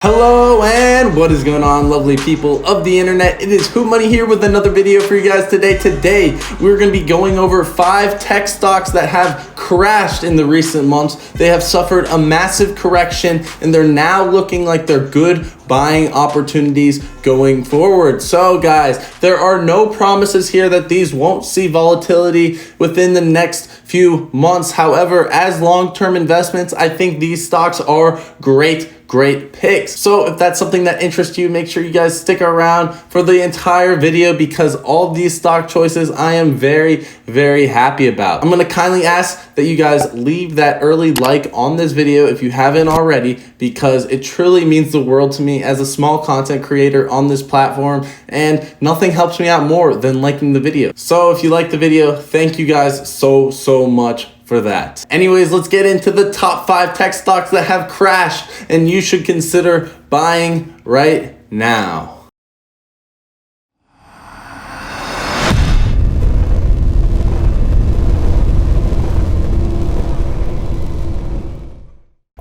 Hello and what is going on, lovely people of the internet? It is Hoop Money here with another video for you guys today. Today we're going to be going over 5 tech stocks that have crashed in the recent months. They have suffered a massive correction and they're now looking like they're good buying opportunities going forward. So guys, there are no promises here that these won't see volatility within the next few months. However, as long-term investments, I think these stocks are great picks. So if that's something that interests you, make sure you guys stick around for the entire video because all these stock choices I am very happy about. I'm going to kindly ask that you guys leave that early like on this video if you haven't already, because it truly means the world to me as a small content creator on this platform, and nothing helps me out more than liking the video. So if you like the video, thank you guys so much for that. Anyways, let's get into the top 5 tech stocks that have crashed and you should consider buying right now.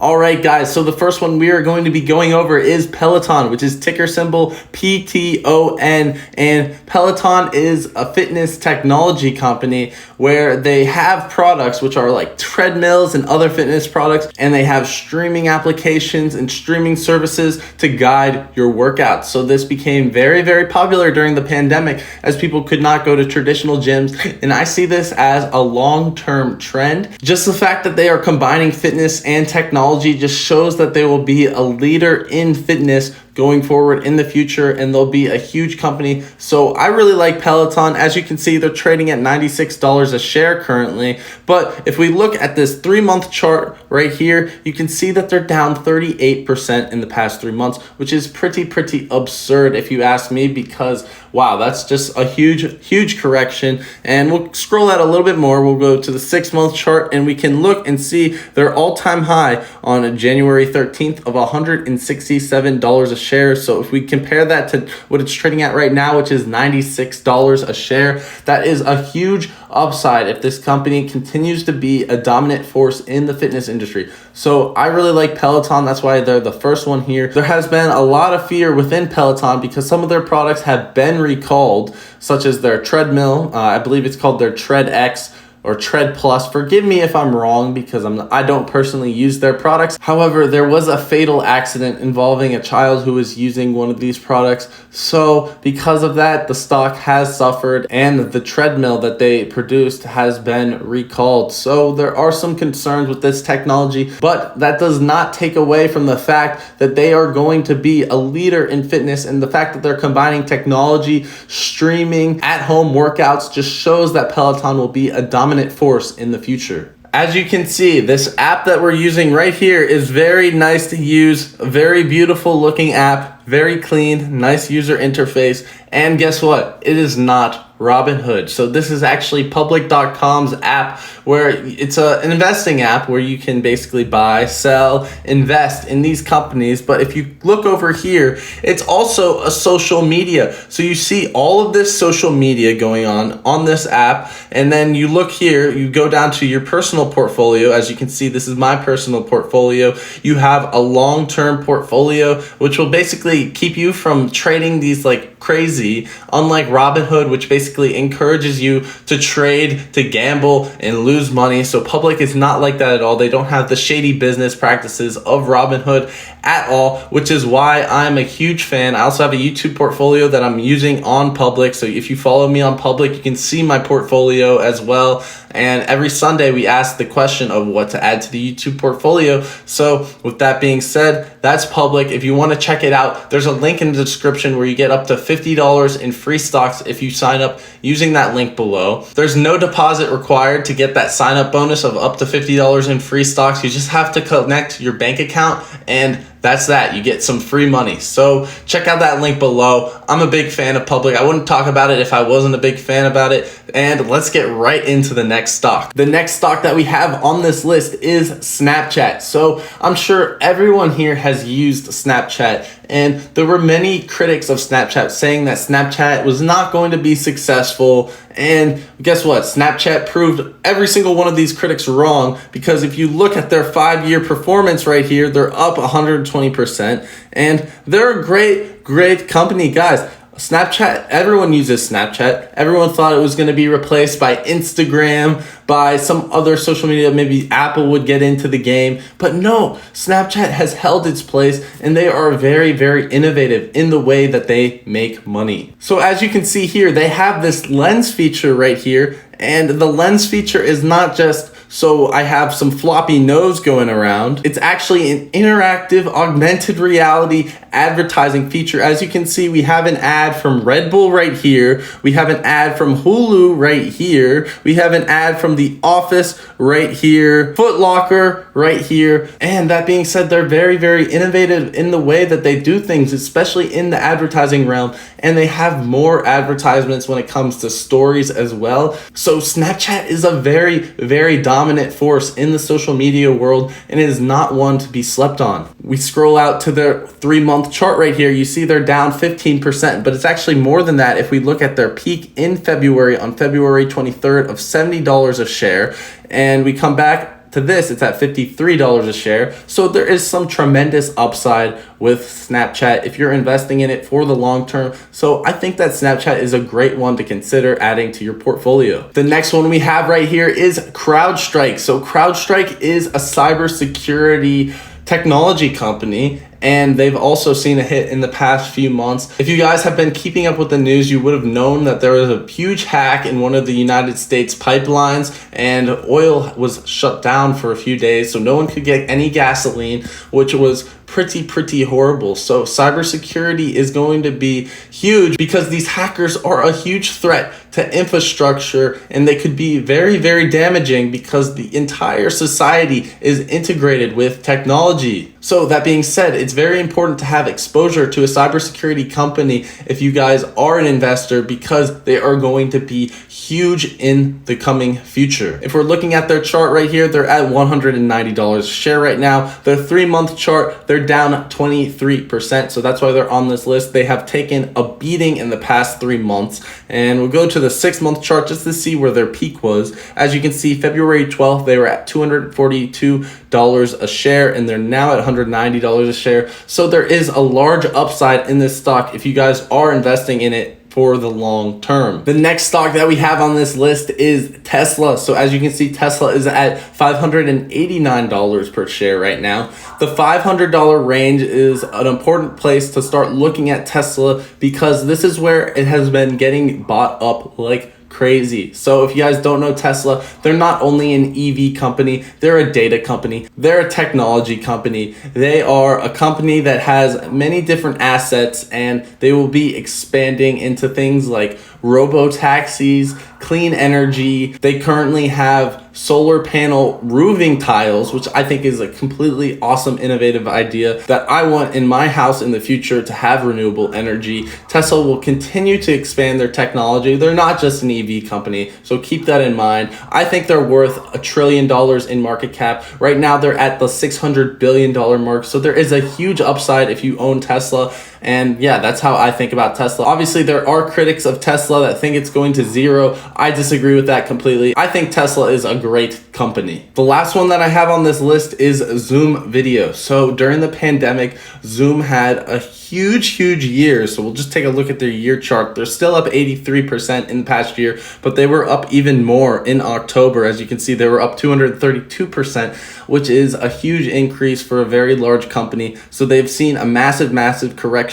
Alright guys, so the first one we are going to be going over is Peloton, which is ticker symbol PTON, and Peloton is a fitness technology company where they have products which are like treadmills and other fitness products, and they have streaming applications and streaming services to guide your workouts. So this became very popular during the pandemic as people could not go to traditional gyms, and I see this as a long-term trend. Just the fact that they are combining fitness and technology just shows that they will be a leader in fitness going forward in the future, and they'll be a huge company. So I really like Peloton. As you can see, they're trading at $96 a share currently. But if we look at this 3-month chart right here, you can see that they're down 38% in the past 3 months, which is pretty absurd if you ask me, because wow, that's just a huge correction. And we'll scroll out a little bit more. We'll go to the 6-month chart and we can look and see their all-time high on January 13th of $167 a share. So if we compare that to what it's trading at right now, which is $96 a share, that is a huge upside if this company continues to be a dominant force in the fitness industry. So I really like Peloton. That's why they're the first one here. There has been a lot of fear within Peloton because some of their products have been recalled, such as their treadmill. I believe it's called their Tread X or Tread Plus. Forgive me if I'm wrong because I don't personally use their products. However, there was a fatal accident involving a child who was using one of these products. So because of that, the stock has suffered and the treadmill that they produced has been recalled. So there are some concerns with this technology, but that does not take away from the fact that they are going to be a leader in fitness, and the fact that they're combining technology, streaming, at-home workouts just shows that Peloton will be a dominant force in the future. As you can see, this app that we're using right here is very nice to use, a very beautiful looking app, very clean, nice user interface, and guess what? It is not Robinhood. So this is actually public.com's app, where it's an investing app where you can basically buy, sell, invest in these companies. But if you look over here, it's also a social media. So you see all of this social media going on this app, and then you look here, you go down to your personal portfolio. As you can see, this is my personal portfolio. You have a long-term portfolio, which will basically keep you from trading these like crazy, unlike Robinhood, which basically encourages you to trade, to gamble, and lose money. So Public is not like that at all. They don't have the shady business practices of Robinhood at all, which is why I'm a huge fan. I also have a YouTube portfolio that I'm using on Public. So if you follow me on Public, you can see my portfolio as well. And every Sunday we ask the question of what to add to the YouTube portfolio. So with that being said, that's Public. If you want to check it out, there's a link in the description where you get up to $50 in free stocks if you sign up using that link below. There's no deposit required to get that sign up bonus of up to $50 in free stocks. You just have to connect your bank account, and that's that. You get some free money. So check out that link below. I'm a big fan of Public. I wouldn't talk about it if I wasn't a big fan about it. And let's get right into the next stock. The next stock that we have on this list is Snapchat. So I'm sure everyone here has used Snapchat, and there were many critics of Snapchat saying that Snapchat was not going to be successful And guess what? Snapchat proved every single one of these critics wrong, because if you look at their 5-year performance right here, they're up 120%, and they're a great company, guys. Snapchat, everyone uses Snapchat. Everyone thought it was going to be replaced by Instagram, by some other social media. Maybe Apple would get into the game. But no, Snapchat has held its place, and they are very innovative in the way that they make money. So as you can see here, they have this lens feature right here. And the lens feature is not just so I have some floppy nose going around. It's actually an interactive augmented reality advertising feature. As you can see, we have an ad from Red Bull right here. We have an ad from Hulu right here. We have an ad from The Office right here. Foot Locker right here. And that being said, they're very innovative in the way that they do things, especially in the advertising realm. And they have more advertisements when it comes to stories as well. So Snapchat is a very dominant force in the social media world, and it is not one to be slept on. We scroll out to their 3-month chart right here. You see they're down 15%, but it's actually more than that if we look at their peak in February, on February 23rd, of $70 a share. And we come back to this, it's at $53 a share. So there is some tremendous upside with Snapchat if you're investing in it for the long term. So I think that Snapchat is a great one to consider adding to your portfolio. The next one we have right here is Crowdstrike. So Crowdstrike is a cybersecurity technology company, and they've also seen a hit in the past few months. If you guys have been keeping up with the news, you would have known that there was a huge hack in one of the United States pipelines, and oil was shut down for a few days, so no one could get any gasoline, which was pretty horrible. So cybersecurity is going to be huge, because these hackers are a huge threat to infrastructure, and they could be very damaging, because the entire society is integrated with technology. So that being said, it's very important to have exposure to a cybersecurity company if you guys are an investor, because they are going to be huge in the coming future. If we're looking at their chart right here, they're at $190 a share right now. Their 3-month chart, they're down 23%. So that's why they're on this list. They have taken a beating in the past 3 months. And we'll go to the 6-month chart just to see where their peak was. As you can see, February 12th, they were at $242 a share, and they're now at $190 a share. So there is a large upside in this stock if you guys are investing in it for the long term. The next stock that we have on this list is Tesla. So as you can see, Tesla is at $589 per share right now. The $500 range is an important place to start looking at Tesla, because this is where it has been getting bought up like crazy. So if you guys don't know Tesla, they're not only an EV company, they're a data company, they're a technology company. They are a company that has many different assets, and they will be expanding into things like robo-taxis, clean energy. They currently have solar panel roofing tiles, which I think is a completely awesome, innovative idea that I want in my house in the future, to have renewable energy. Tesla will continue to expand their technology. They're not just an EV company, so keep that in mind. I think they're worth $1 trillion in market cap. Right now, they're at the $600 billion mark, so there is a huge upside if you own Tesla. And yeah, that's how I think about Tesla. Obviously, there are critics of Tesla that think it's going to zero. I disagree with that completely. I think Tesla is a great company. The last one that I have on this list is Zoom Video. So during the pandemic, Zoom had a huge year. So we'll just take a look at their year chart. They're still up 83% in the past year, but they were up even more in October. As you can see, they were up 232%, which is a huge increase for a very large company. So they've seen a massive correction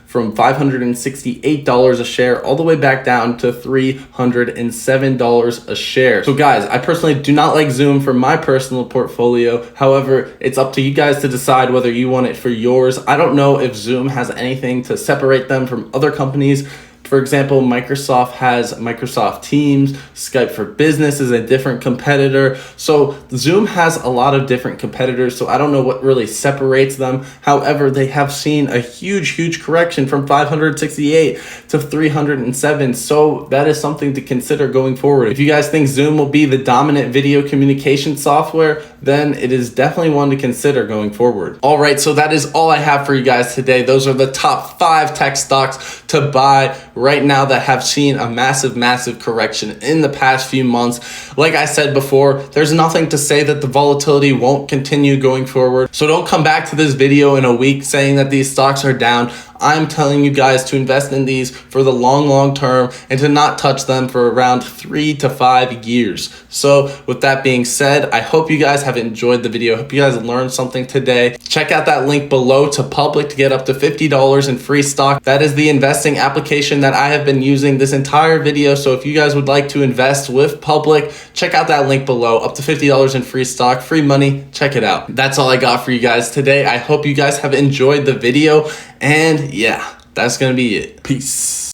from $568 a share all the way back down to $307 a share. So guys, I personally do not like Zoom for my personal portfolio. However, it's up to you guys to decide whether you want it for yours. I don't know if Zoom has anything to separate them from other companies. For example, Microsoft has Microsoft Teams, Skype for Business is a different competitor. So Zoom has a lot of different competitors, so I don't know what really separates them. However, they have seen a huge correction from 568 to 307. So that is something to consider going forward. If you guys think Zoom will be the dominant video communication software, then it is definitely one to consider going forward. All right, so that is all I have for you guys today. Those are the top 5 tech stocks to buy right now that have seen a massive correction in the past few months. Like I said before, there's nothing to say that the volatility won't continue going forward. So don't come back to this video in a week saying that these stocks are down. I'm telling you guys to invest in these for the long term and to not touch them for around 3 to 5 years. So with that being said, I hope you guys have enjoyed the video. I hope you guys learned something today. Check out that link below to Public to get up to $50 in free stock. That is the investing application that I have been using this entire video. So if you guys would like to invest with Public, check out that link below. Up to $50 in free stock, free money. Check it out. That's all I got for you guys today. I hope you guys have enjoyed the video. And yeah, that's gonna be it. Peace.